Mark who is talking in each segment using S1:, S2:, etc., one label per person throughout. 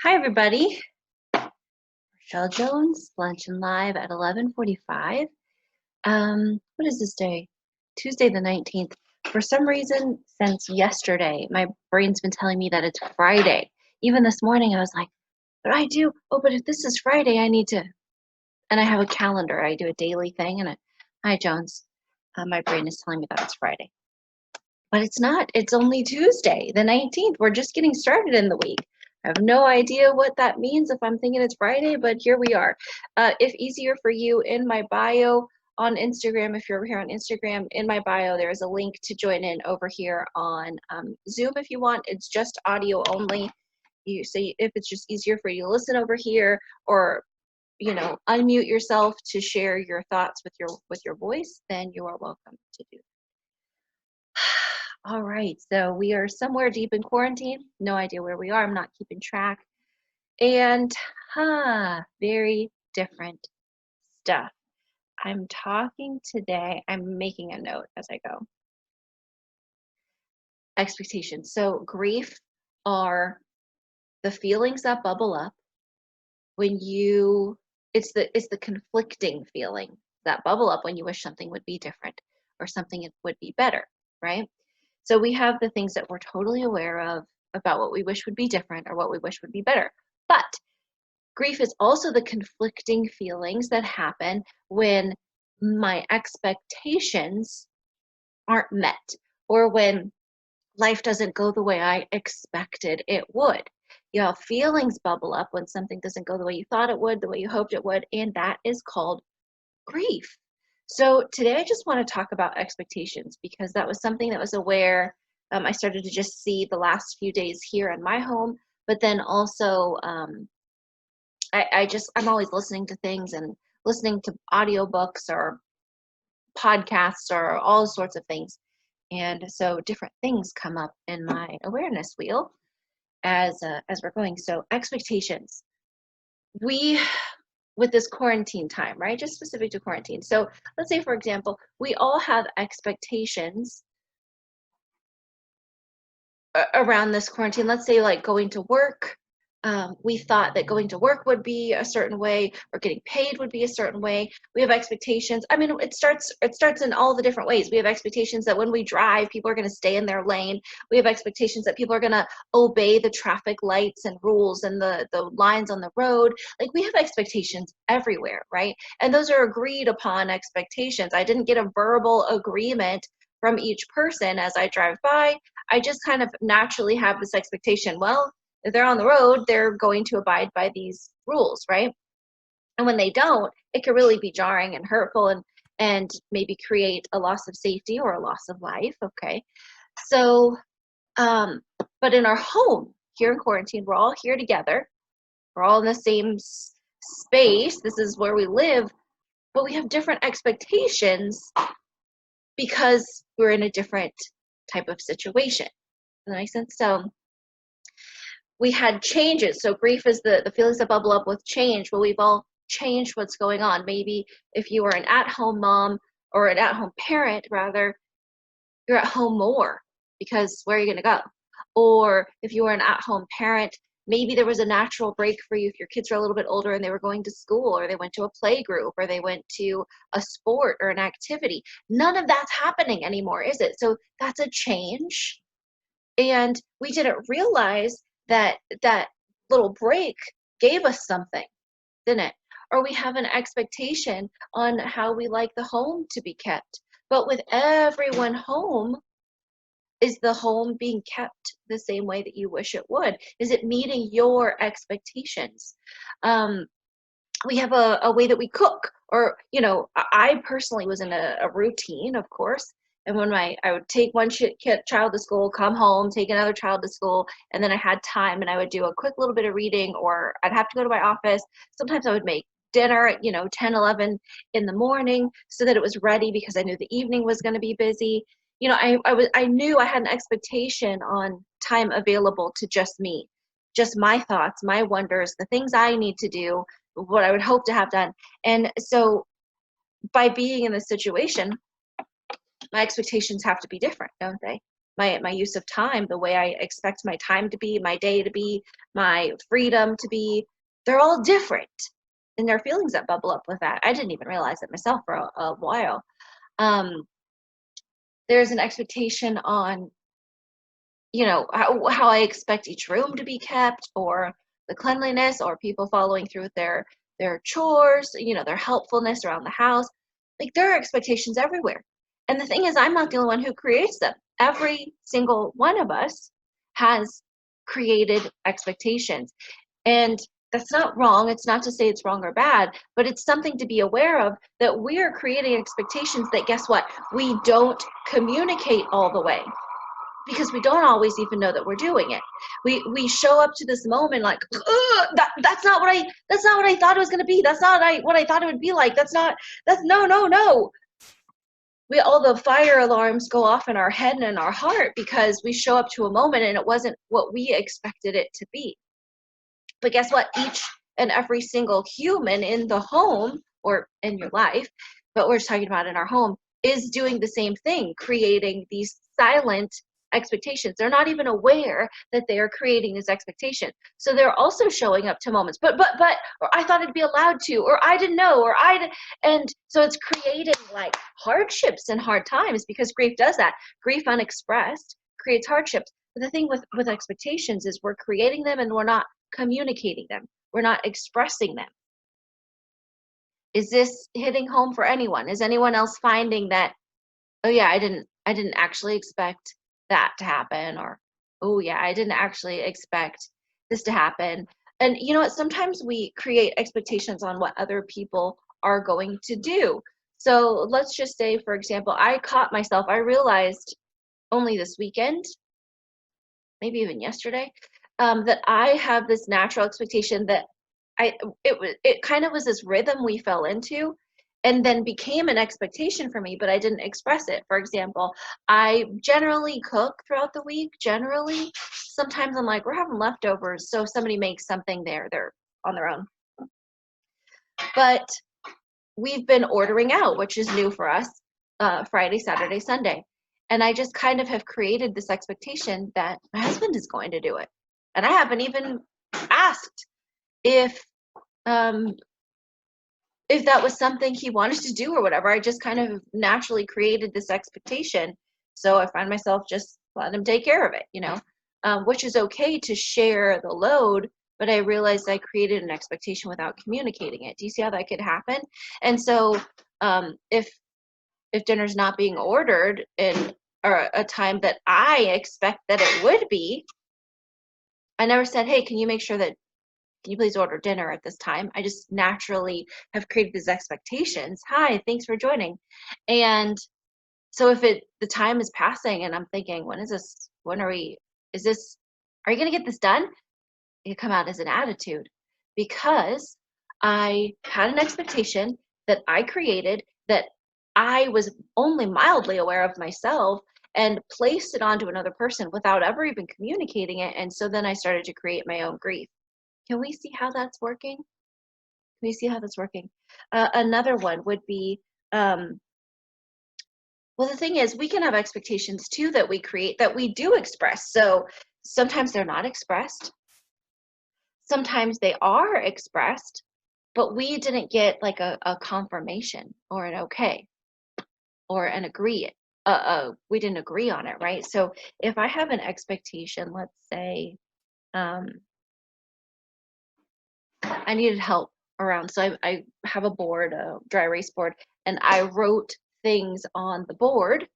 S1: Hi, everybody. Rachelle Jones, Lunch and Live at 11:45. What is this day? Tuesday the 19th. For some reason, since yesterday, my brain's been telling me that it's Friday. Even this morning, I was like, what do I do? Oh, but if this is Friday, I need to. And I have a calendar. I do a daily thing. Hi, Jones. My brain is telling me that it's Friday. But it's not. It's only Tuesday, the 19th. We're just getting started in the week. I have no idea what that means if I'm thinking it's Friday, but here we are. If easier for you, in my bio on Instagram, if you're over here on Instagram, in my bio, there is a link to join in over here on Zoom if you want. It's just audio only. If it's just easier for you to listen over here, or unmute yourself to share your thoughts with your voice, then you are welcome to do. All right, so we are somewhere deep in quarantine. No idea where we are. I'm not keeping track. And very different stuff. I'm talking today. I'm making a note as I go. Expectations. So grief are the feelings that bubble up when it's the conflicting feeling that bubble up when you wish something would be different or something would be better, right? So we have the things that we're totally aware of about what we wish would be different or what we wish would be better. But grief is also the conflicting feelings that happen when my expectations aren't met, or when life doesn't go the way I expected it would. Feelings bubble up when something doesn't go the way you thought it would, the way you hoped it would, and that is called grief. So today I just want to talk about expectations, because that was something that was aware. I started to just see the last few days here in my home, but then also I'm always listening to things and listening to audiobooks or podcasts or all sorts of things. And so different things come up in my awareness wheel as we're going. So expectations. With this quarantine time, right? Just specific to quarantine. So let's say, for example, we all have expectations around this quarantine. Let's say like going to work. We thought that going to work would be a certain way, or getting paid would be a certain way. We have expectations. I mean, it starts in all the different ways. We have expectations that when we drive, people are going to stay in their lane. We have expectations that people are going to obey the traffic lights and rules and the lines on the road. Like, we have expectations everywhere, right? And those are agreed upon expectations. I didn't get a verbal agreement from each person as I drive by. I just kind of naturally have this expectation. Well, if they're on the road, they're going to abide by these rules, right? And when they don't, it can really be jarring and hurtful, and maybe create a loss of safety or a loss of life. Okay. So, but in our home here in quarantine, we're all here together. We're all in the same space. This is where we live, but we have different expectations because we're in a different type of situation. Does that make sense? So we had changes. So grief is the feelings that bubble up with change. Well, we've all changed what's going on. Maybe if you are an at-home mom, or an at-home parent rather, you're at home more because where are you going to go? Or if you are an at-home parent, maybe there was a natural break for you if your kids are a little bit older and they were going to school, or they went to a play group, or they went to a sport or an activity. None of that's happening anymore, is it? So that's a change. And we didn't realize that that little break gave us something, didn't it? Or we have an expectation on how we like the home to be kept. But with everyone home, is the home being kept the same way that you wish it would? Is it meeting your expectations? We have a way that we cook, or I personally was in a routine, of course. And when I would take one child to school, come home, take another child to school, and then I had time, and I would do a quick little bit of reading, or I'd have to go to my office. Sometimes I would make dinner at 10, 11 in the morning, so that it was ready, because I knew the evening was going to be busy. I knew I had an expectation on time available to just me, just my thoughts, my wonders, the things I need to do, what I would hope to have done. And so by being in this situation, my expectations have to be different, don't they? my use of time, the way I expect my time to be, my day to be, my freedom to be, they're all different. And there are feelings that bubble up with that. I didn't even realize it myself for a while. Um, there's an expectation on, how I expect each room to be kept, or the cleanliness, or people following through with their chores, their helpfulness around the house. Like, there are expectations everywhere. And the thing is, I'm not the only one who creates them. Every single one of us has created expectations. And that's not wrong. It's not to say it's wrong or bad, but it's something to be aware of, that we are creating expectations that, guess what? We don't communicate all the way, because we don't always even know that we're doing it. We show up to this moment like, that's not what I thought it was going to be. That's not what I thought it would be like. That's no, no, no. All the fire alarms go off in our head and in our heart, because we show up to a moment and it wasn't what we expected it to be. But guess what? Each and every single human in the home, or in your life, but we're talking about in our home, is doing the same thing, creating these silent expectations. They're not even aware that they are creating this expectation. So they're also showing up to moments, but, or I thought it'd be allowed to, or I didn't know, and so it's creating like hardships and hard times, because grief does that. Grief unexpressed creates hardships. But the thing with expectations is, we're creating them and we're not communicating them. We're not expressing them. Is this hitting home for anyone? Is anyone else finding that, oh yeah, I didn't actually expect that to happen, or oh yeah, I didn't actually expect this to happen? And you know what? Sometimes we create expectations on what other people are going to do. So let's just say, for example, I caught myself, I realized only this weekend, maybe even yesterday, that I have this natural expectation that it kind of was this rhythm we fell into, and then became an expectation for me, but I didn't express it. For example, I generally cook throughout the week. Generally, sometimes I'm like, we're having leftovers, so if somebody makes something, they're on their own. But we've been ordering out, which is new for us, Friday, Saturday, Sunday. And I just kind of have created this expectation that my husband is going to do it. And I haven't even asked if that was something he wanted to do or whatever. I just kind of naturally created this expectation. So I find myself just letting him take care of it, which is okay to share the load. But I realized I created an expectation without communicating it. Do you see how that could happen? And so if dinner's not being ordered in a time that I expect that it would be, I never said, hey, can you please order dinner at this time? I just naturally have created these expectations. Hi, thanks for joining. And so if the time is passing and I'm thinking, are you going to get this done? It come out as an attitude, because I had an expectation that I created, that I was only mildly aware of myself, and placed it onto another person without ever even communicating it. And so then I started to create my own grief. Can we see how that's working? Another one would be, well, the thing is, we can have expectations too that we create, that we do express. So sometimes they're not expressed. Sometimes they are expressed, but we didn't get like a confirmation or an okay or an agree. We didn't agree on it, right? So if I have an expectation, let's say, I needed help around. So I have a board, a dry erase board, and I wrote things on the board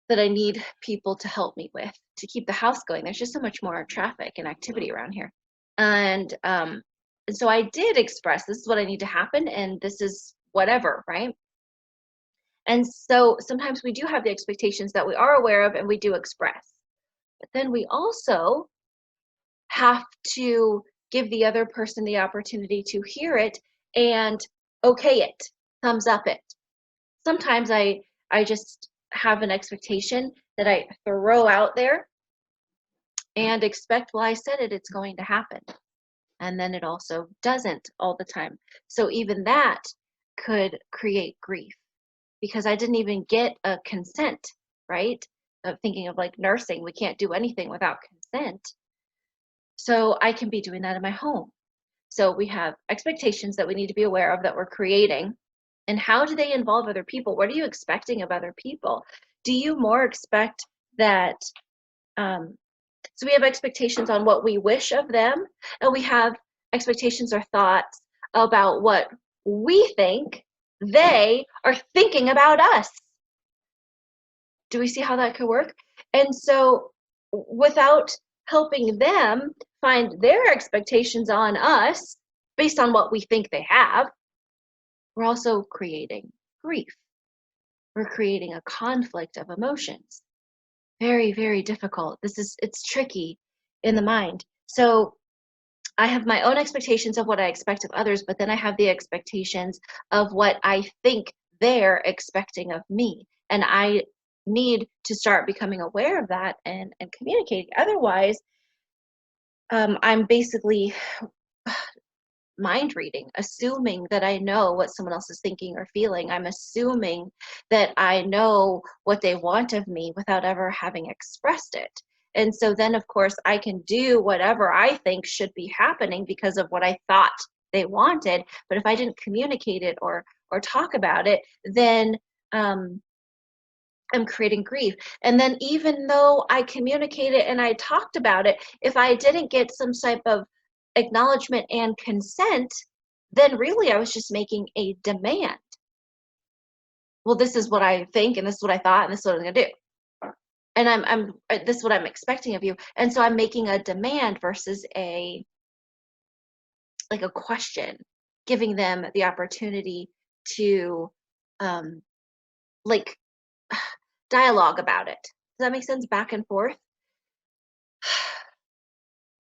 S1: that I need people to help me with to keep the house going. There's just so much more traffic and activity around here. And so I did express, this is what I need to happen, and this is whatever, right? And so sometimes we do have the expectations that we are aware of and we do express. But then we also have to give the other person the opportunity to hear it and okay it, thumbs up it. Sometimes I just have an expectation that I throw out there and expect, well, I said it, it's going to happen. And then it also doesn't all the time. So even that could create grief, because I didn't even get a consent, right? thinking of like nursing, we can't do anything without consent. So I can be doing that in my home. So we have expectations that we need to be aware of that we're creating. And how do they involve other people? What are you expecting of other people? Do you more expect that? So we have expectations on what we wish of them, and we have expectations or thoughts about what we think they are thinking about us. Do we see how that could work? And so without helping them find their expectations on us based on what we think they have, we're also creating grief. We're creating a conflict of emotions. Very, very difficult. It's tricky in the mind. So I have my own expectations of what I expect of others, but then I have the expectations of what I think they're expecting of me. And I need to start becoming aware of that and communicating. Otherwise, I'm basically mind reading, assuming that I know what someone else is thinking or feeling. I'm assuming that I know what they want of me without ever having expressed it. And so then, of course, I can do whatever I think should be happening because of what I thought they wanted. But if I didn't communicate it or talk about it, then I'm creating grief. And then even though I communicated and I talked about it, if I didn't get some type of acknowledgement and consent, then really I was just making a demand. Well, this is what I think, and this is what I thought, and this is what I'm gonna do. And this is what I'm expecting of you. And so I'm making a demand versus like a question, giving them the opportunity to like dialogue about it. Does that make sense? Back and forth.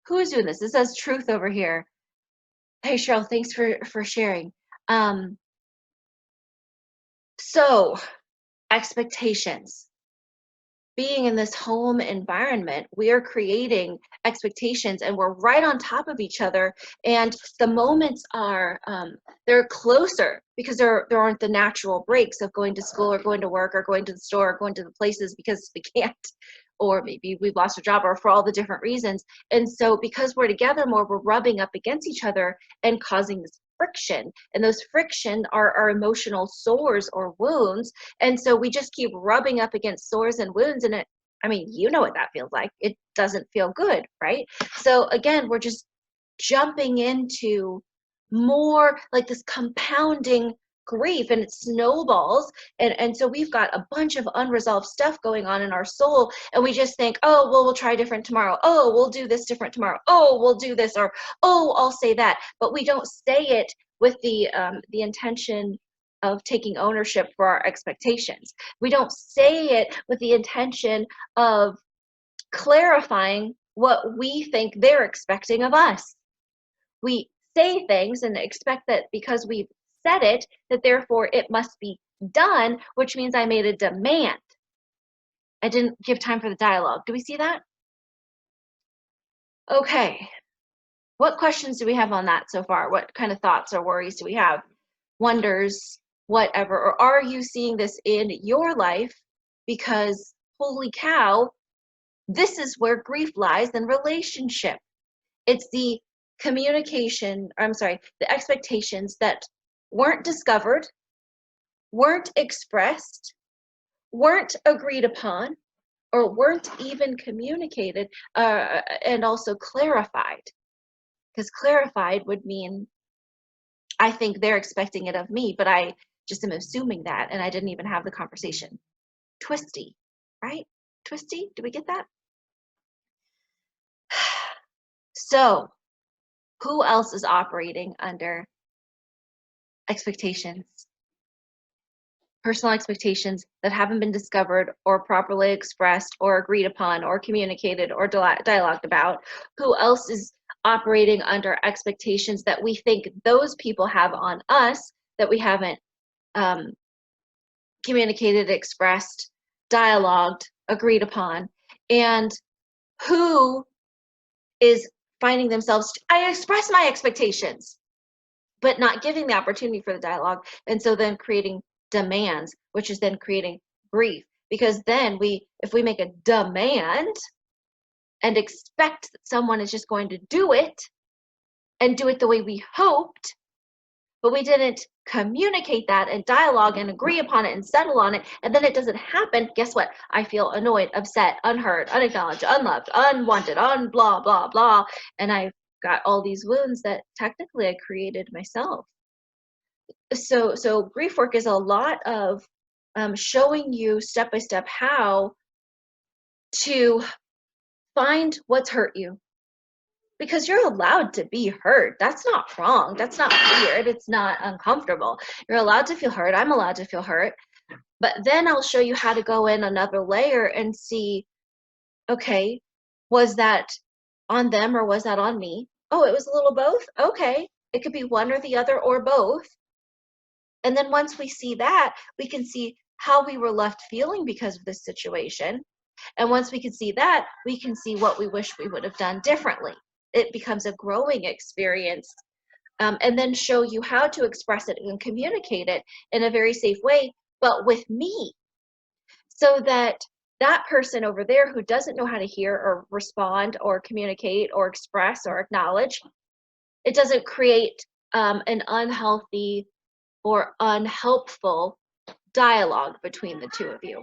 S1: Who is doing this? It says truth over here. Hey Cheryl, thanks for sharing. So expectations. Being in this home environment, we are creating expectations and we're right on top of each other. And the moments are, they're closer because there aren't the natural breaks of going to school or going to work or going to the store or going to the places because we can't, or maybe we've lost our job or for all the different reasons. And so because we're together more, we're rubbing up against each other and causing this friction, and those friction are our emotional sores or wounds. And so we just keep rubbing up against sores and wounds, and I mean, you know what that feels like. It doesn't feel good, right? So again, we're just jumping into more like this compounding grief, and it snowballs. And so we've got a bunch of unresolved stuff going on in our soul, and we just think, oh well, we'll try different tomorrow, oh we'll do this different tomorrow, oh we'll do this, or oh I'll say that. But we don't say it with the intention of taking ownership for our expectations. We don't say it with the intention of clarifying what we think they're expecting of us. We say things and expect that because we've said it, that therefore it must be done, which means I made a demand. I didn't give time for the dialogue. Do we see that? Okay. What questions do we have on that so far? What kind of thoughts or worries do we have? Wonders, whatever. Or are you seeing this in your life? Because holy cow, this is where grief lies in relationship. It's the the expectations that weren't discovered, weren't expressed, weren't agreed upon, or weren't even communicated and also clarified. Because clarified would mean I think they're expecting it of me, but I just am assuming that and I didn't even have the conversation. Twisty, right? Twisty, do we get that? So, who else is operating under expectations? Personal expectations that haven't been discovered or properly expressed or agreed upon or communicated or dialogued about. Who else is operating under expectations that we think those people have on us that we haven't communicated, expressed, dialogued, agreed upon? And who is finding themselves, I express my expectations, but not giving the opportunity for the dialogue, and so then creating demands, which is then creating grief. because then if we make a demand and expect that someone is just going to do it and do it the way we hoped, but we didn't communicate that and dialogue and agree upon it and settle on it, and then it doesn't happen, guess what? I feel annoyed, upset, unheard, unacknowledged, unloved, unwanted, blah, blah, blah. And I've got all these wounds that technically I created myself. So grief work is a lot of showing you step by step how to find what's hurt you, because you're allowed to be hurt. That's not wrong. That's not weird. It's not uncomfortable. You're allowed to feel hurt. I'm allowed to feel hurt. But then I'll show you how to go in another layer and see, okay, was that on them or was that on me? Oh, it was a little both? Okay. It could be one or the other or both. And then once we see that, we can see how we were left feeling because of this situation. And once we can see that, we can see what we wish we would have done differently. It becomes a growing experience, and then show you how to express it and communicate it in a very safe way, but with me, so that that person over there who doesn't know how to hear or respond or communicate or express or acknowledge, it doesn't create an unhealthy or unhelpful dialogue between the two of you.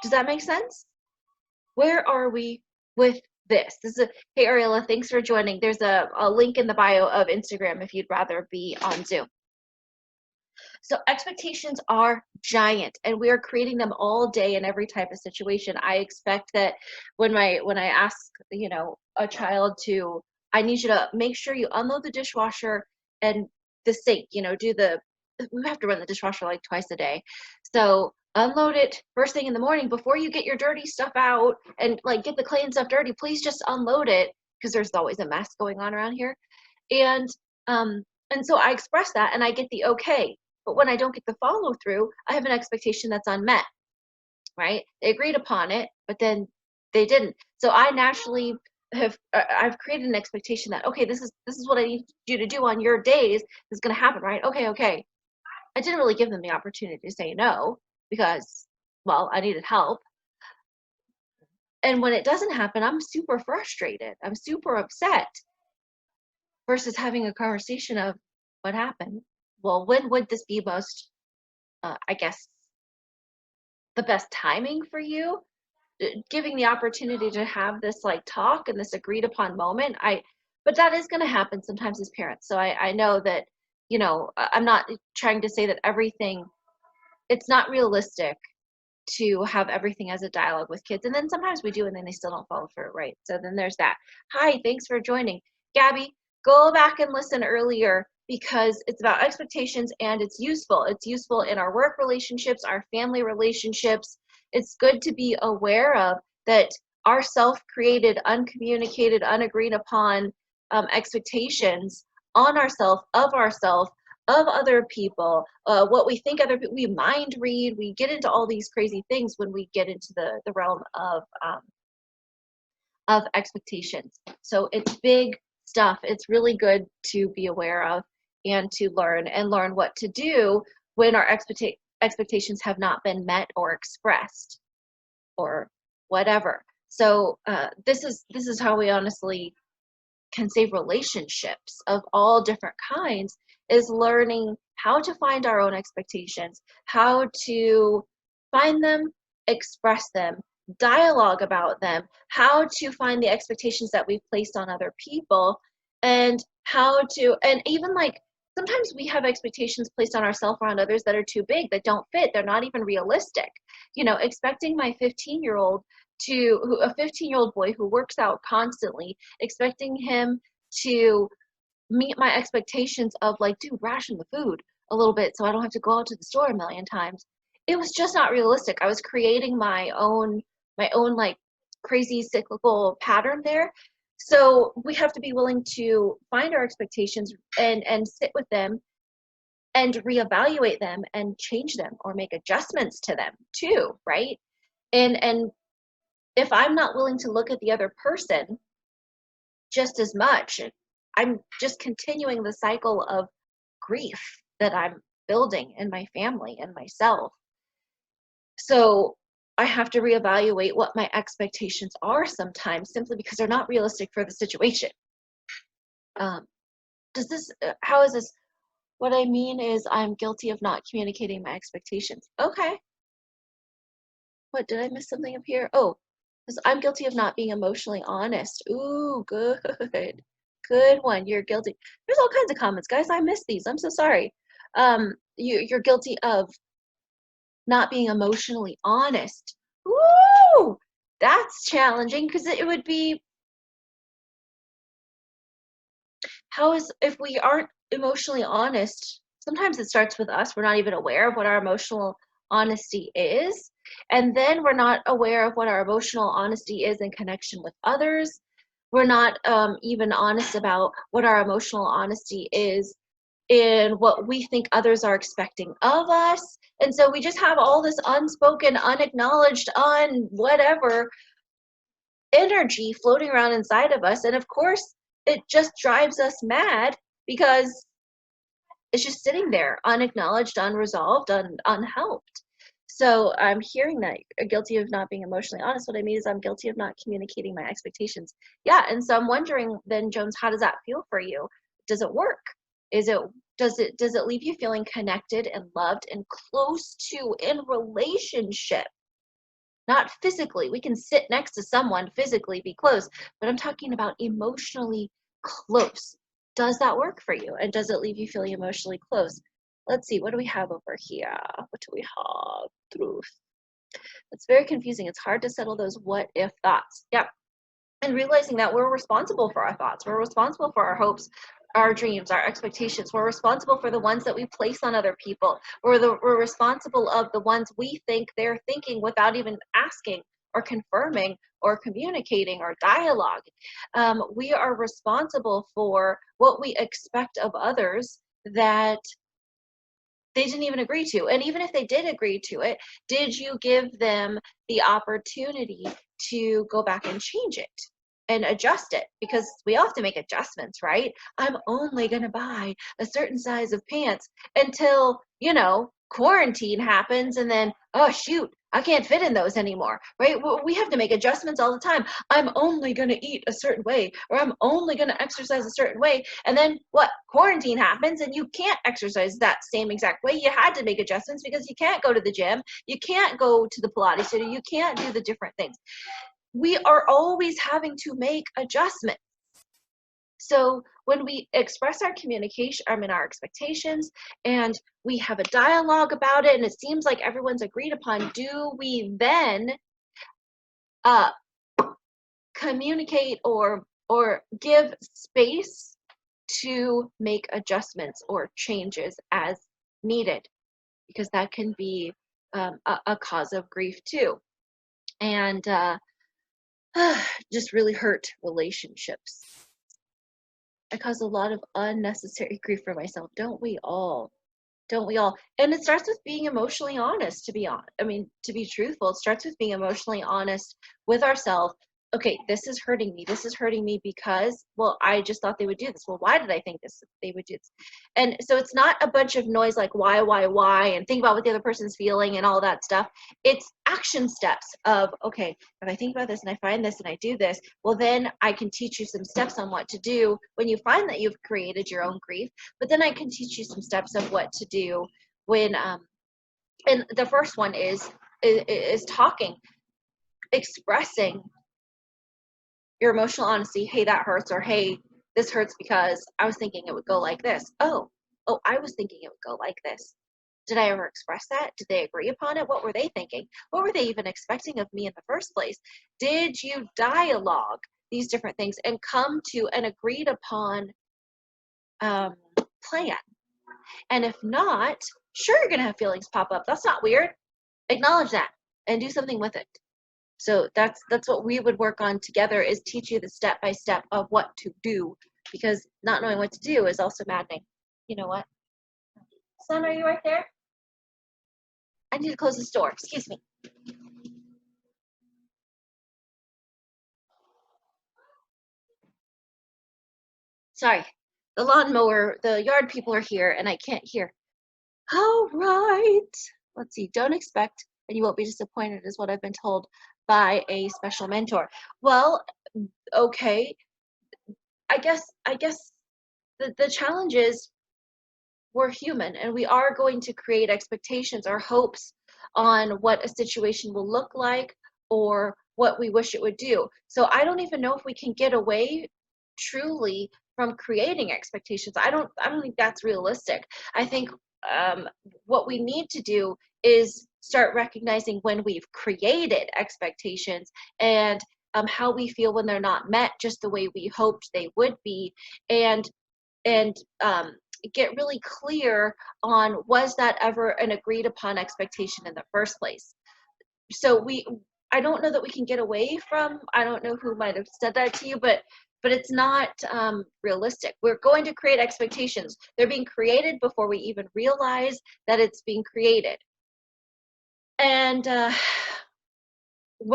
S1: Does that make sense? Where are we with this? Hey, Ariella, thanks for joining. There's a link in the bio of Instagram if you'd rather be on Zoom. So expectations are giant, and we are creating them all day in every type of situation. I expect that when I ask, a child to, I need you to make sure you unload the dishwasher and the sink, we have to run the dishwasher like twice a day. So unload it first thing in the morning before you get your dirty stuff out and like get the clean stuff dirty. Please just unload it, because there's always a mess going on around here. And so I express that and I get the okay. But when I don't get the follow through, I have an expectation that's unmet, right? They agreed upon it, but then they didn't. So I naturally I've created an expectation that, okay, this is what I need you to do on your days. This is going to happen, right? Okay. I didn't really give them the opportunity to say no because, well, I needed help. And when it doesn't happen, I'm super frustrated. I'm super upset, versus having a conversation of what happened. Well, when would this be most, I guess, the best timing for you? Giving the opportunity to have this like talk and this agreed upon moment. But that is going to happen sometimes as parents. So I know that, I'm not trying to say that everything, it's not realistic to have everything as a dialogue with kids. And then sometimes we do, and then they still don't follow through, right? So then there's that. Hi, thanks for joining. Gabby, go back and listen earlier, because it's about expectations and it's useful. It's useful in our work relationships, our family relationships. It's good to be aware of that our self-created, uncommunicated, unagreed upon expectations on ourselves, of other people, what we think other people, we mind read, we get into all these crazy things when we get into the realm of expectations. So it's big stuff. It's really good to be aware of and to learn what to do when our expectations have not been met or expressed or whatever. So this is how we honestly can save relationships of all different kinds, is learning how to find our own expectations, how to find them, express them, dialogue about them, how to find the expectations that we've placed on other people, and even like sometimes we have expectations placed on ourselves or on others that are too big, that don't fit, they're not even realistic. Expecting my 15-year-old a 15-year-old boy who works out constantly, expecting him to meet my expectations of like, dude, ration the food a little bit so I don't have to go out to the store a million times. It was just not realistic. I was creating my own like crazy cyclical pattern there. So we have to be willing to find our expectations and sit with them and reevaluate them and change them or make adjustments to them too, right? And if I'm not willing to look at the other person just as much, I'm just continuing the cycle of grief that I'm building in my family and myself. So I have to reevaluate what my expectations are sometimes simply because they're not realistic for the situation. Um, how is this? What I mean is I'm guilty of not communicating my expectations. Okay. What, did I miss something up here? Oh, because I'm guilty of not being emotionally honest. Ooh, good. Good one. You're guilty. There's all kinds of comments, guys. I missed these. I'm so sorry. You're guilty of not being emotionally honest. Ooh, that's challenging because it would be, how is, if we aren't emotionally honest, sometimes it starts with us. We're not even aware of what our emotional honesty is. And then we're not aware of what our emotional honesty is in connection with others. We're not even honest about what our emotional honesty is in what we think others are expecting of us. And so we just have all this unspoken, unacknowledged, whatever energy floating around inside of us. And of course, it just drives us mad because it's just sitting there, unacknowledged, unresolved, unhelped. So I'm hearing that you're guilty of not being emotionally honest. What I mean is I'm guilty of not communicating my expectations. Yeah, and so I'm wondering then, Jones, how does that feel for you? Does it work? Is it does it leave you feeling connected and loved and close to in relationship? Not physically. We can sit next to someone, physically be close, but I'm talking about emotionally close. Does that work for you? And does it leave you feeling emotionally close? Let's see, what do we have over here? What do we have? Truth. It's very confusing. It's hard to settle those what if thoughts. Yep. And realizing that we're responsible for our thoughts, we're responsible for our hopes, our dreams, our expectations. We're responsible for the ones that we place on other people. We're responsible of the ones we think they're thinking without even asking or confirming or communicating or dialogue. We are responsible for what we expect of others that they didn't even agree to. And even if they did agree to it, did you give them the opportunity to go back and change it and adjust it? Because we all have to make adjustments, right? I'm only going to buy a certain size of pants until, quarantine happens and then, oh, shoot, I can't fit in those anymore, right? We have to make adjustments all the time. I'm only going to eat a certain way, or I'm only going to exercise a certain way. And then what? Quarantine happens and you can't exercise that same exact way. You had to make adjustments because you can't go to the gym. You can't go to the Pilates studio. You can't do the different things. We are always having to make adjustments. So when we express our communication, our expectations, and we have a dialogue about it, and it seems like everyone's agreed upon, do we then uh, communicate or give space to make adjustments or changes as needed? Because that can be a cause of grief too, and just really hurt relationships. I cause a lot of unnecessary grief for myself. Don't we all? Don't we all? And it starts with being emotionally honest, to be honest. To be truthful, it starts with being emotionally honest with ourselves. Okay, this is hurting me. This is hurting me because, well, I just thought they would do this. Well, why did I think they would do this? And so it's not a bunch of noise like why, and think about what the other person's feeling and all that stuff. It's action steps of, okay, if I think about this and I find this and I do this, well, then I can teach you some steps on what to do when you find that you've created your own grief. But then I can teach you some steps of what to do when, and the first one is talking, expressing your emotional honesty. Hey, that hurts, or hey, this hurts because I was thinking it would go like this. Oh, I was thinking it would go like this. Did I ever express that? Did they agree upon it? What were they thinking? What were they even expecting of me in the first place? Did you dialogue these different things and come to an agreed upon plan? And if not, sure, you're going to have feelings pop up. That's not weird. Acknowledge that and do something with it. So that's what we would work on together, is teach you the step by step of what to do, because not knowing what to do is also maddening. You know what? Son, are you right there? I need to close this door. Excuse me. Sorry. The lawnmower, the yard people are here and I can't hear. All right. Let's see. Don't expect and you won't be disappointed, is what I've been told by a special mentor. Well, okay, I guess the challenge is we're human and we are going to create expectations or hopes on what a situation will look like or what we wish it would do. So I don't even know if we can get away truly from creating expectations. I don't think that's realistic. I think um, what we need to do is start recognizing when we've created expectations and how we feel when they're not met just the way we hoped they would be, and and get really clear on, was that ever an agreed upon expectation in the first place. So I don't know that we can get away from, I don't know who might have said that to you, but it's not realistic. We're going to create expectations. They're being created before we even realize that it's being created. And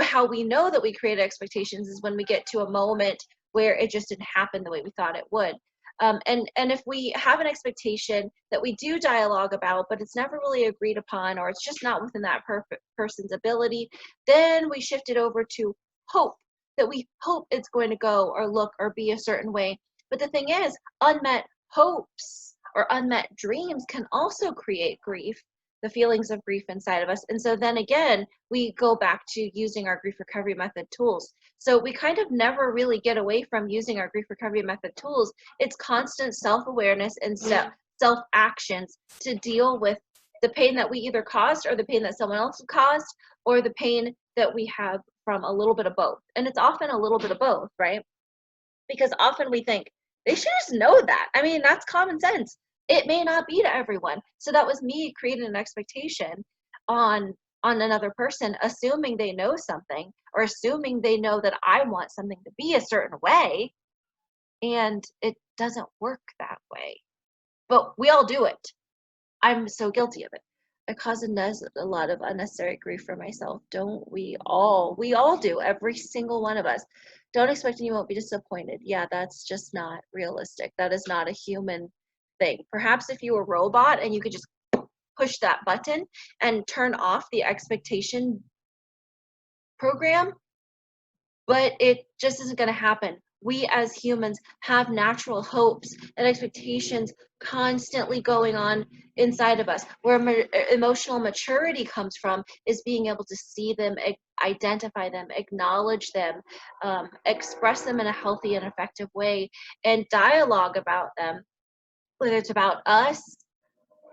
S1: how we know that we created expectations is when we get to a moment where it just didn't happen the way we thought it would. And if we have an expectation that we do dialogue about, but it's never really agreed upon, or it's just not within that person's ability, then we shift it over to hope, that we hope it's going to go or look or be a certain way. But the thing is, unmet hopes or unmet dreams can also create grief, the feelings of grief inside of us. And so then again, we go back to using our grief recovery method tools. So we kind of never really get away from using our grief recovery method tools. It's constant self-awareness and self-actions to deal with the pain that we either caused, or the pain that someone else caused, or the pain that we have from a little bit of both. And it's often a little bit of both, right? Because often we think they should just know that. I mean, that's common sense. It may not be to everyone. So that was me creating an expectation on another person, assuming they know something, or assuming they know that I want something to be a certain way, and it doesn't work that way. But we all do it. I'm so guilty of it. It causes a lot of unnecessary grief for myself. Don't we all? We all do. Every single one of us. Don't expect and you won't be disappointed. Yeah, that's just not realistic. That is not a human thing. Perhaps if you were a robot and you could just push that button and turn off the expectation program, but it just isn't going to happen. We as humans have natural hopes and expectations constantly going on inside of us. Where emotional maturity comes from is being able to see them, identify them, acknowledge them, express them in a healthy and effective way, and dialogue about them, whether it's about us,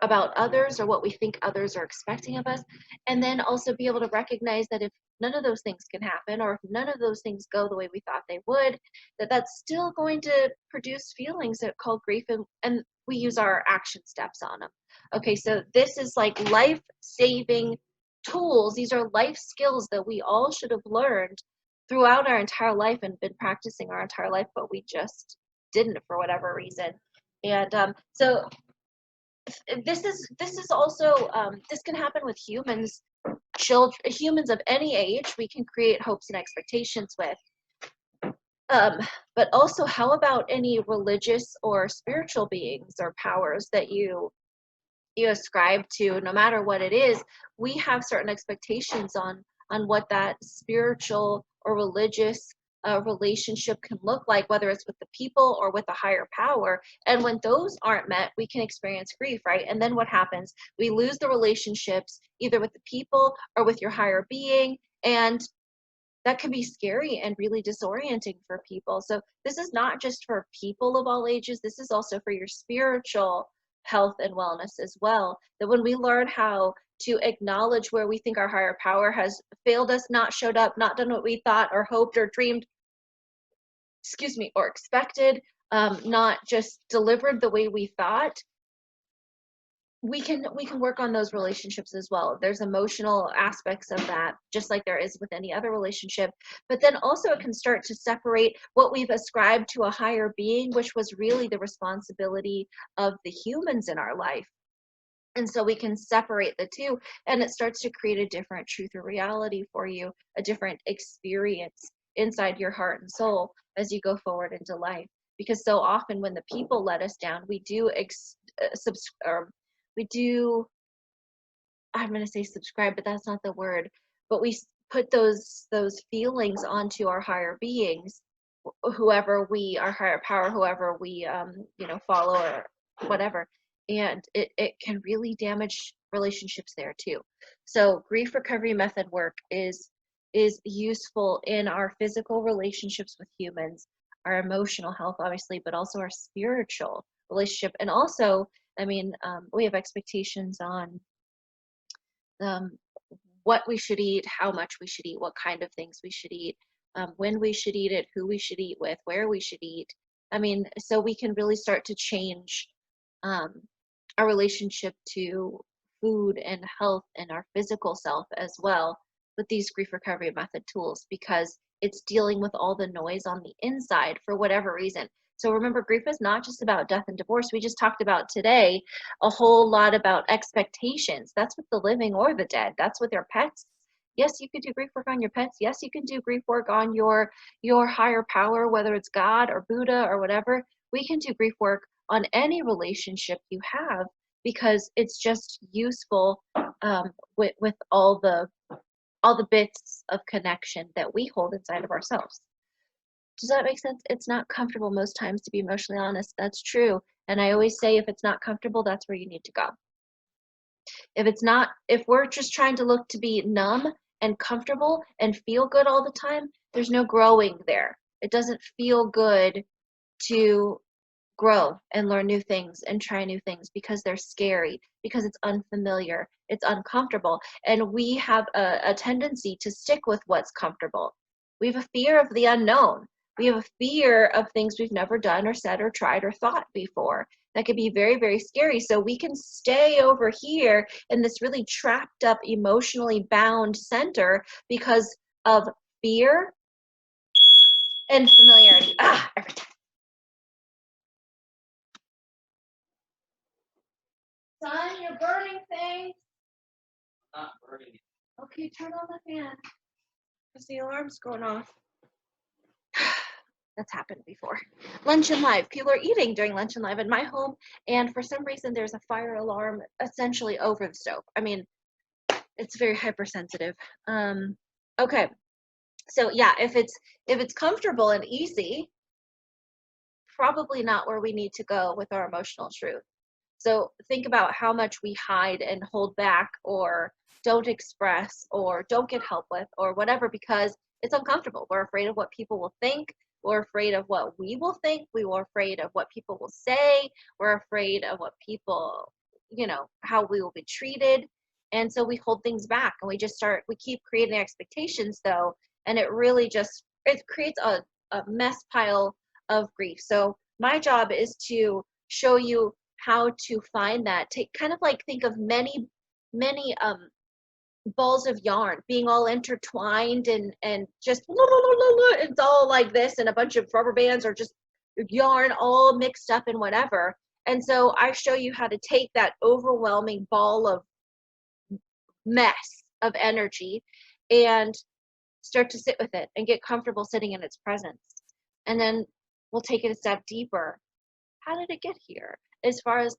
S1: about others, or what we think others are expecting of us. And then also be able to recognize that if none of those things can happen, or if none of those things go the way we thought they would, that's still going to produce feelings that called grief, and we use our action steps on them. Okay, so this is like life-saving tools. These are life skills that we all should have learned throughout our entire life and been practicing our entire life, but we just didn't for whatever reason. And so this is also this can happen with humans, humans of any age. We can create hopes and expectations with, um, but also how about any religious or spiritual beings or powers that you ascribe to? No matter what it is, we have certain expectations on what that spiritual or religious relationship can look like, whether it's with the people or with a higher power. And when those aren't met, we can experience grief, right? And then what happens? We lose the relationships either with the people or with your higher being, and that can be scary and really disorienting for people. So this is not just for people of all ages, this is also for your spiritual health and wellness as well. That when we learn how to acknowledge where we think our higher power has failed us, not showed up, not done what we thought or hoped or dreamed, or expected, not just delivered the way we thought, we can work on those relationships as well. There's emotional aspects of that, just like there is with any other relationship. But then also it can start to separate what we've ascribed to a higher being, which was really the responsibility of the humans in our life. And so we can separate the two, and it starts to create a different truth or reality for you, a different experience inside your heart and soul as you go forward into life. Because so often when the people let us down, we do I'm going to say subscribe, but that's not the word. But we put those feelings onto our higher beings, whoever we, our higher power, whoever we, follow or whatever. And it can really damage relationships there too. So grief recovery method work is useful in our physical relationships with humans, our emotional health, obviously, but also our spiritual relationship. And also, we have expectations on um, what we should eat, how much we should eat, what kind of things we should eat, when we should eat it, who we should eat with, where we should eat. So we can really start to change um, our relationship to food and health and our physical self as well with these grief recovery method tools, because it's dealing with all the noise on the inside for whatever reason. So remember, grief is not just about death and divorce. We just talked about today a whole lot about expectations. That's with the living or the dead. That's with their pets. Yes, you can do grief work on your pets. Yes, you can do grief work on your higher power, whether it's God or Buddha or whatever. We can do grief work on any relationship you have, because it's just useful with all the bits of connection that we hold inside of ourselves. Does that make sense? It's not comfortable most times to be emotionally honest. That's true. And I always say, if it's not comfortable, that's where you need to go. If we're just trying to look to be numb and comfortable and feel good all the time, there's no growing there. It doesn't feel good to grow and learn new things and try new things, because they're scary, because it's unfamiliar, it's uncomfortable. And we have a tendency to stick with what's comfortable. We have a fear of the unknown. We have a fear of things we've never done or said or tried or thought before. That could be very, very scary. So we can stay over here in this really trapped up, emotionally bound center because of fear and familiarity. Every time. Son, you're burning things. Not burning. Okay, turn on the fan, because the alarm's going off. That's happened before. Lunch and Live. People are eating during Lunch and Live in my home, and for some reason there's a fire alarm essentially over the stove. It's very hypersensitive. Okay, so yeah, if it's comfortable and easy, probably not where we need to go with our emotional truth. So think about how much we hide and hold back, or don't express, or don't get help with, or whatever, because it's uncomfortable. We're afraid of what people will think. We're afraid of what we will think. We were afraid of what people will say. We're afraid of what people, how we will be treated. And so we hold things back, and we keep creating expectations though. And it really it creates a mess pile of grief. So my job is to show you how to find that. Think of many balls of yarn being all intertwined and just it's all like this, and a bunch of rubber bands or just yarn all mixed up in whatever. And so I show you how to take that overwhelming ball of mess of energy and start to sit with it and get comfortable sitting in its presence. And then we'll take it a step deeper. How did it get here? As far as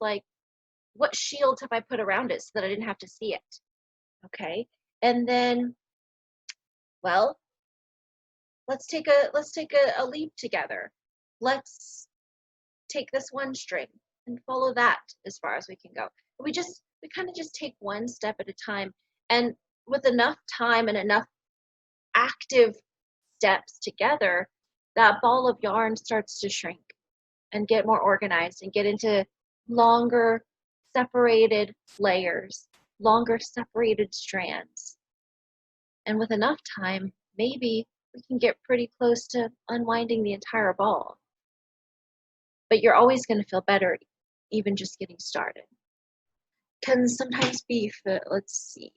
S1: what shield have I put around it so that I didn't have to see it? Okay. And then, well, let's take a leap together. Let's take this one string and follow that as far as we can go. We kind of just take one step at a time, and with enough time and enough active steps together, that ball of yarn starts to shrink and get more organized and get into longer separated layers, longer separated strands. And with enough time, maybe we can get pretty close to unwinding the entire ball. But you're always going to feel better even just getting started. Can sometimes be, let's see,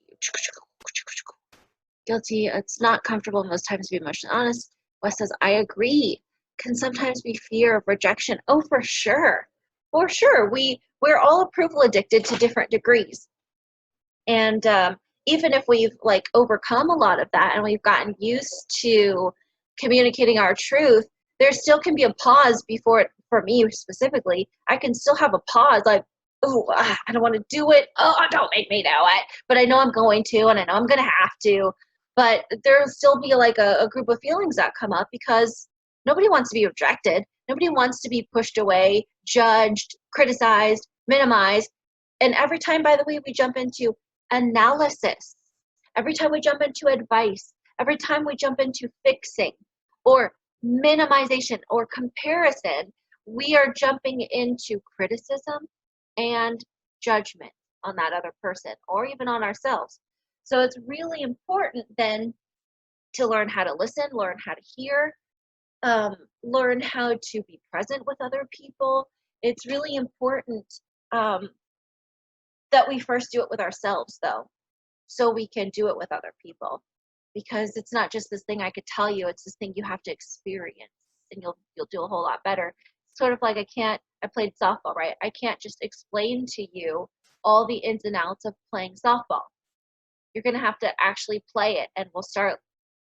S1: guilty. It's not comfortable most times to be emotionally honest. Wes says, I agree. Can sometimes be fear of rejection. Oh, for sure. For sure. We're all approval addicted to different degrees. And even if we've overcome a lot of that and we've gotten used to communicating our truth, there still can be a pause before it. For me specifically, I can still have a pause, oh, I don't want to do it. Oh, don't make me do it. But I know I'm going to, and I know I'm going to have to. But there'll still be like a group of feelings that come up because nobody wants to be rejected. Nobody wants to be pushed away, judged, criticized, minimized. And every time, by the way, we jump into analysis, every time we jump into advice, every time we jump into fixing or minimization or comparison, we are jumping into criticism and judgment on that other person or even on ourselves. So it's really important then to learn how to listen, learn how to hear, learn how to be present with other people. It's really important um, that we first do it with ourselves, though, so we can do it with other people. Because it's not just this thing I could tell you; it's this thing you have to experience, and you'll do a whole lot better. Sort of like I played softball, right? I can't just explain to you all the ins and outs of playing softball. You're going to have to actually play it, and we'll start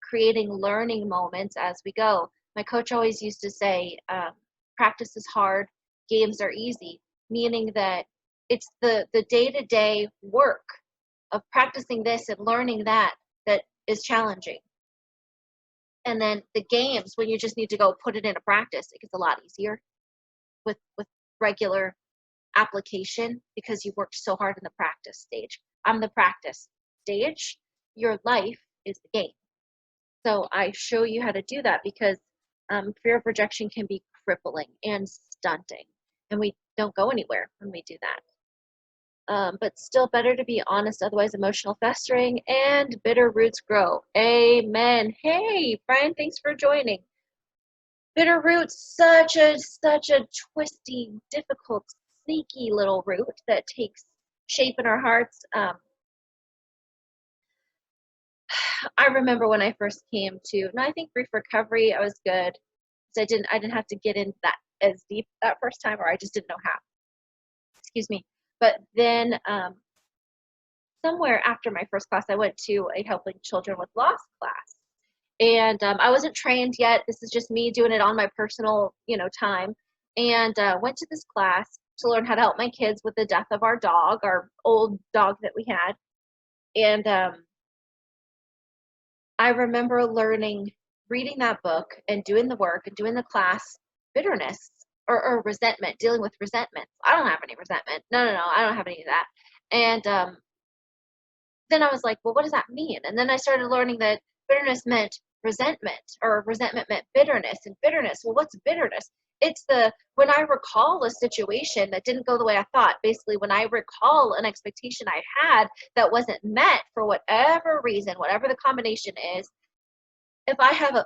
S1: creating learning moments as we go. My coach always used to say, practice is hard, games are easy, meaning that it's the day-to-day work of practicing this and learning that is challenging. And then the games, when you just need to go put it into practice, it gets a lot easier with regular application because you worked so hard in the practice stage. I'm the practice stage. Your life is the game. So I show you how to do that because fear of rejection can be crippling and stunting, and we don't go anywhere when we do that. But still better to be honest, otherwise emotional festering and bitter roots grow. Amen. Hey, Brian, thanks for joining. Bitter roots, such a twisty, difficult, sneaky little root that takes shape in our hearts. I remember when I first came to, no, I think brief recovery, I was good. So I didn't have to get into that as deep that first time, or I just didn't know how. Excuse me. But then somewhere after my first class, I went to a helping children with loss class. And I wasn't trained yet. This is just me doing it on my personal, time. And went to this class to learn how to help my kids with the death of our dog, our old dog that we had. And I remember reading that book and doing the work and doing the class, bitterness or resentment, dealing with resentment. I don't have any resentment. No, I don't have any of that. And then I was like, well, what does that mean? And then I started learning that bitterness meant resentment, or resentment meant bitterness, and bitterness. Well, what's bitterness? It's when I recall a situation that didn't go the way I thought, basically when I recall an expectation I had that wasn't met for whatever reason, whatever the combination is, if I have a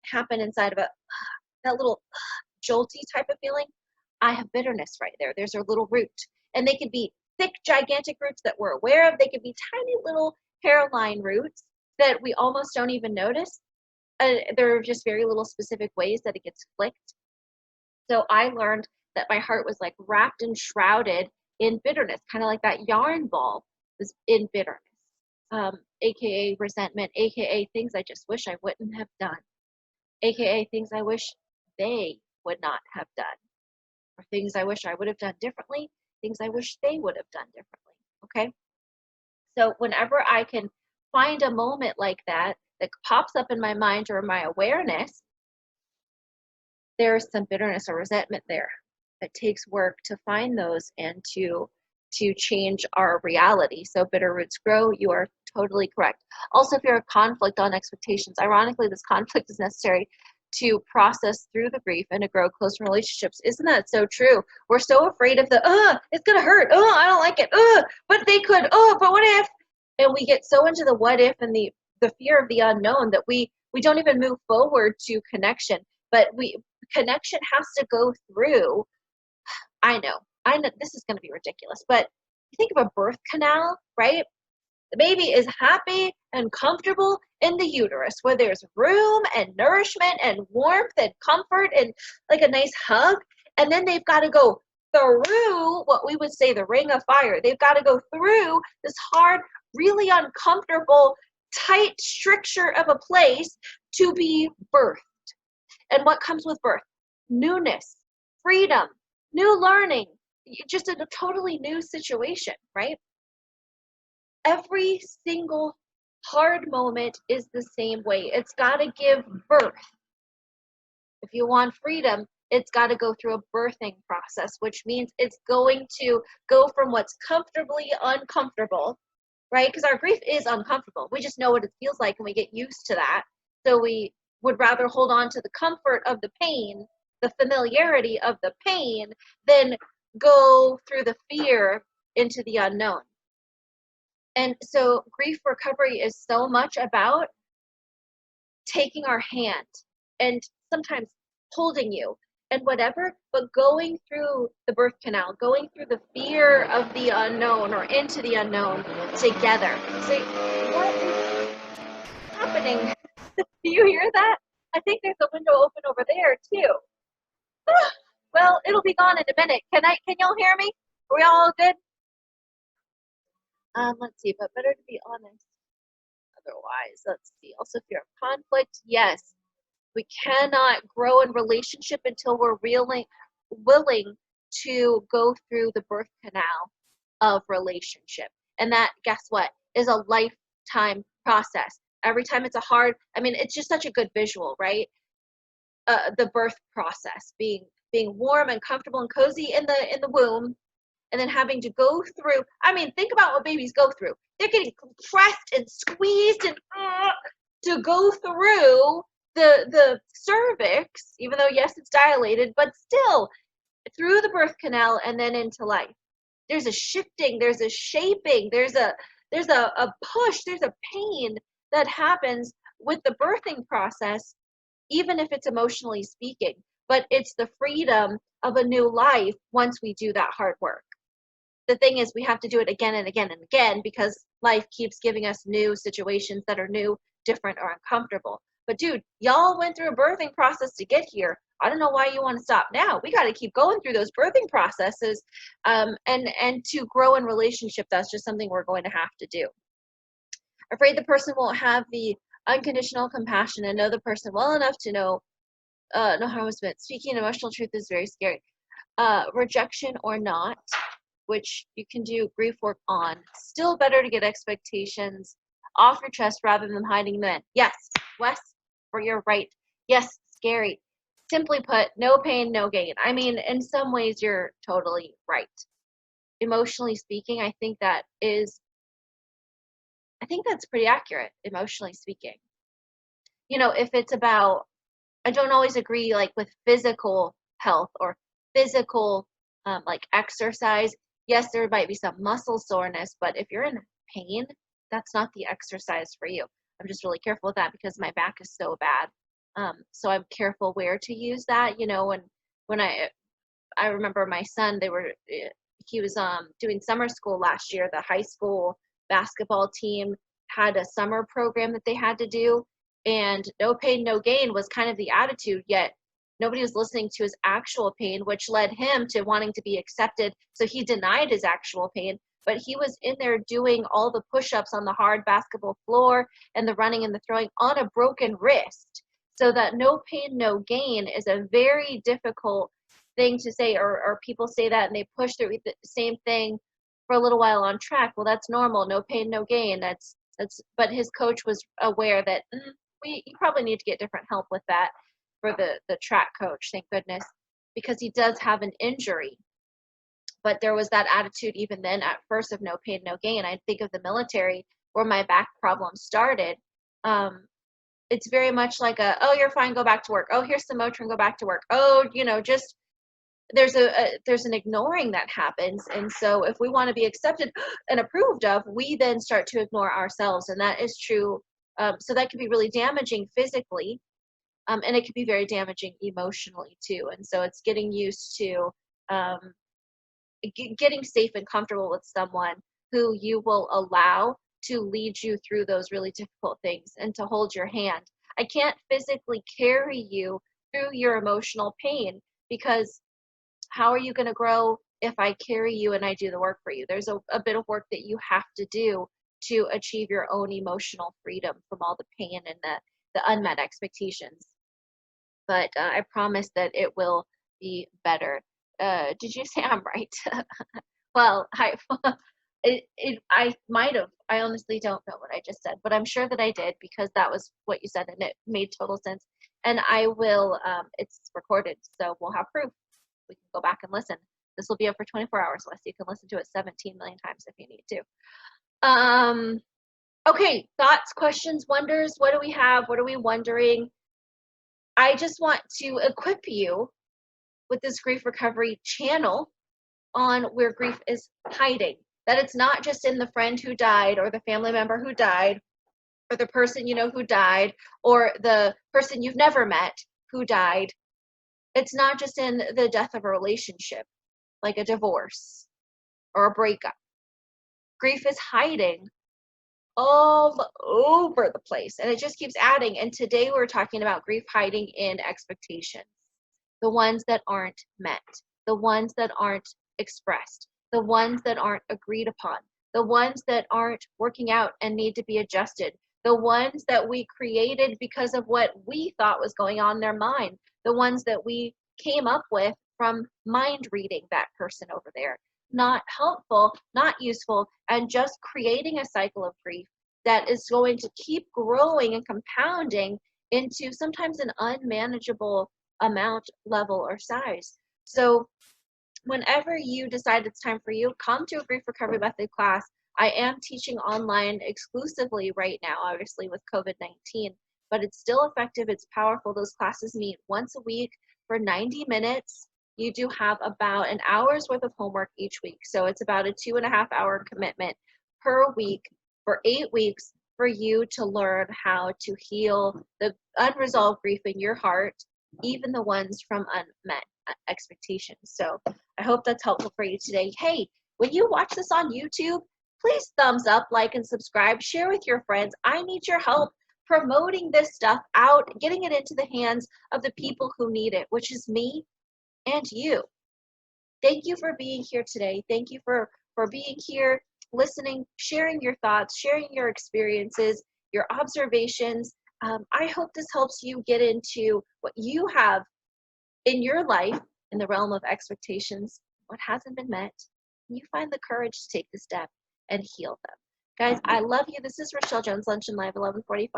S1: happen inside of that little jolty type of feeling, I have bitterness right there. There's a little root. And they could be thick, gigantic roots that we're aware of. They could be tiny little hairline roots that we almost don't even notice. There are just very little specific ways that it gets flicked. So I learned that my heart was like wrapped and shrouded in bitterness, kind of like that yarn ball was in bitterness, aka resentment, aka things I just wish I wouldn't have done, aka things I wish they would not have done, or things I wish I would have done differently, things I wish they would have done differently. Okay? So whenever I can find a moment like that pops up in my mind or my awareness, there's some bitterness or resentment there. It takes work to find those and to change our reality. So bitter roots grow. You are totally correct. Also, if you're a conflict on expectations, ironically, this conflict is necessary to process through the grief and to grow close relationships. Isn't that so true? We're so afraid of it's going to hurt. I don't like it. But they could. But what if? And we get so into the what if and the fear of the unknown that we don't even move forward to connection. But connection has to go through. I know this is going to be ridiculous, but you think of a birth canal, right? The baby is happy and comfortable in the uterus where there's room and nourishment and warmth and comfort and like a nice hug. And then they've got to go through what we would say the ring of fire. They've got to go through this hard, really uncomfortable, tight stricture of a place to be birthed. And what comes with birth? Newness, freedom, new learning, just in a totally new situation, right? Every single hard moment is the same way. It's got to give birth. If you want freedom, it's got to go through a birthing process, which means it's going to go from what's comfortably uncomfortable, right? Because our grief is uncomfortable. We just know what it feels like and we get used to that. So we would rather hold on to the comfort of the pain, the familiarity of the pain, than go through the fear into the unknown. And so grief recovery is so much about taking our hand and sometimes holding you and whatever, but going through the birth canal, going through the fear of the unknown or into the unknown together. So, what is happening? Do you hear that? I think there's a window open over there too. Well, it'll be gone in a minute. Can y'all hear me? Are we all good? Let's see, but better to be honest. Otherwise, let's see. Also, fear of conflict. Yes, we cannot grow in relationship until we're really willing to go through the birth canal of relationship. And that, guess what, is a lifetime process. Every time it's it's just such a good visual, right? The birth process, being warm and comfortable and cozy in the womb, and then having to go through. Think about what babies go through. They're getting compressed and squeezed and to go through the cervix, even though yes, it's dilated, but still through the birth canal and then into life. There's a shifting, there's a shaping, there's a push, there's a pain that happens with the birthing process, even if it's emotionally speaking. But it's the freedom of a new life once we do that hard work. The thing is, we have to do it again and again and again because life keeps giving us new situations that are new, different, or uncomfortable. But dude, y'all went through a birthing process to get here. I don't know why you want to stop now. We got to keep going through those birthing processes, and to grow in relationship. That's just something we're going to have to do. Afraid the person won't have the unconditional compassion and know the person well enough to know no harm was meant. Speaking emotional truth is very scary. Rejection or not, which you can do grief work on. Still better to get expectations off your chest rather than hiding them in. Yes, Wes, you're right. Yes, scary. Simply put, no pain, no gain. In some ways, you're totally right. Emotionally speaking, I think that's pretty accurate, emotionally speaking. If it's about, I don't always agree with physical health or physical exercise. Yes, there might be some muscle soreness, but if you're in pain, that's not the exercise for you. I'm just really careful with that because my back is so bad. So I'm careful where to use that, and when I remember my son, he was doing summer school last year. The high school basketball team had a summer program that they had to do, and no pain, no gain was kind of the attitude, yet nobody was listening to his actual pain, which led him to wanting to be accepted. So he denied his actual pain, but he was in there doing all the push-ups on the hard basketball floor and the running and the throwing on a broken wrist. So that no pain, no gain is a very difficult thing to say, or people say that and they push through the same thing for a little while on track. Well, that's normal. No pain, no gain. But his coach was aware that you probably need to get different help with that for the track coach, thank goodness, because he does have an injury. But there was that attitude even then at first of no pain, no gain. I think of the military where my back problem started. It's very much like oh, you're fine, go back to work. Oh, here's some Motrin, go back to work. Oh, just there's an ignoring that happens. And so if we want to be accepted and approved of, we then start to ignore ourselves. And that is true. So that can be really damaging physically. And it can be very damaging emotionally too. And so it's getting used to getting safe and comfortable with someone who you will allow to lead you through those really difficult things and to hold your hand. I can't physically carry you through your emotional pain, because how are you going to grow if I carry you and I do the work for you? There's a bit of work that you have to do to achieve your own emotional freedom from all the pain and the unmet expectations. But I promise that it will be better. Did you say I'm right? Well, I might have. I honestly don't know what I just said, but I'm sure that I did because that was what you said and it made total sense. And I will, it's recorded, so we'll have proof. We can go back and listen. This will be up for 24 hours, Wes. You can listen to it 17 million times if you need to. Okay, thoughts, questions, wonders. What do we have? What are we wondering? I just want to equip you with this grief recovery channel on where grief is hiding. That it's not just in the friend who died or the family member who died or the person you know who died or the person you've never met who died. It's not just in the death of a relationship, like a divorce or a breakup. Grief is hiding all over the place and it just keeps adding. And today we're talking about grief hiding in expectations, the ones that aren't met, the ones that aren't expressed, the ones that aren't agreed upon, the ones that aren't working out and need to be adjusted, the ones that we created because of what we thought was going on in their mind, the ones that we came up with from mind reading that person over there. Not helpful, not useful, and just creating a cycle of grief that is going to keep growing and compounding into sometimes an unmanageable amount, level, or size. So whenever you decide it's time for you, come to a grief recovery method class. I am teaching online exclusively right now, obviously with COVID-19, but it's still effective. It's powerful. Those classes meet once a week for 90 minutes. You do have about an hour's worth of homework each week. So it's about a 2.5 hour commitment per week for 8 weeks for you to learn how to heal the unresolved grief in your heart, even the ones from unmet expectations. So I hope that's helpful for you today. Hey, when you watch this on YouTube, please thumbs up, like, and subscribe. Share with your friends. I need your help promoting this stuff out, getting it into the hands of the people who need it, which is me and you. Thank you for being here today. Thank you for being here, listening, sharing your thoughts, sharing your experiences, your observations. I hope this helps you get into what you have in your life in the realm of expectations, what hasn't been met. You find the courage to take the step and heal them. Guys, I love you. This is Rachelle Jones, Luncheon Live, 11:45.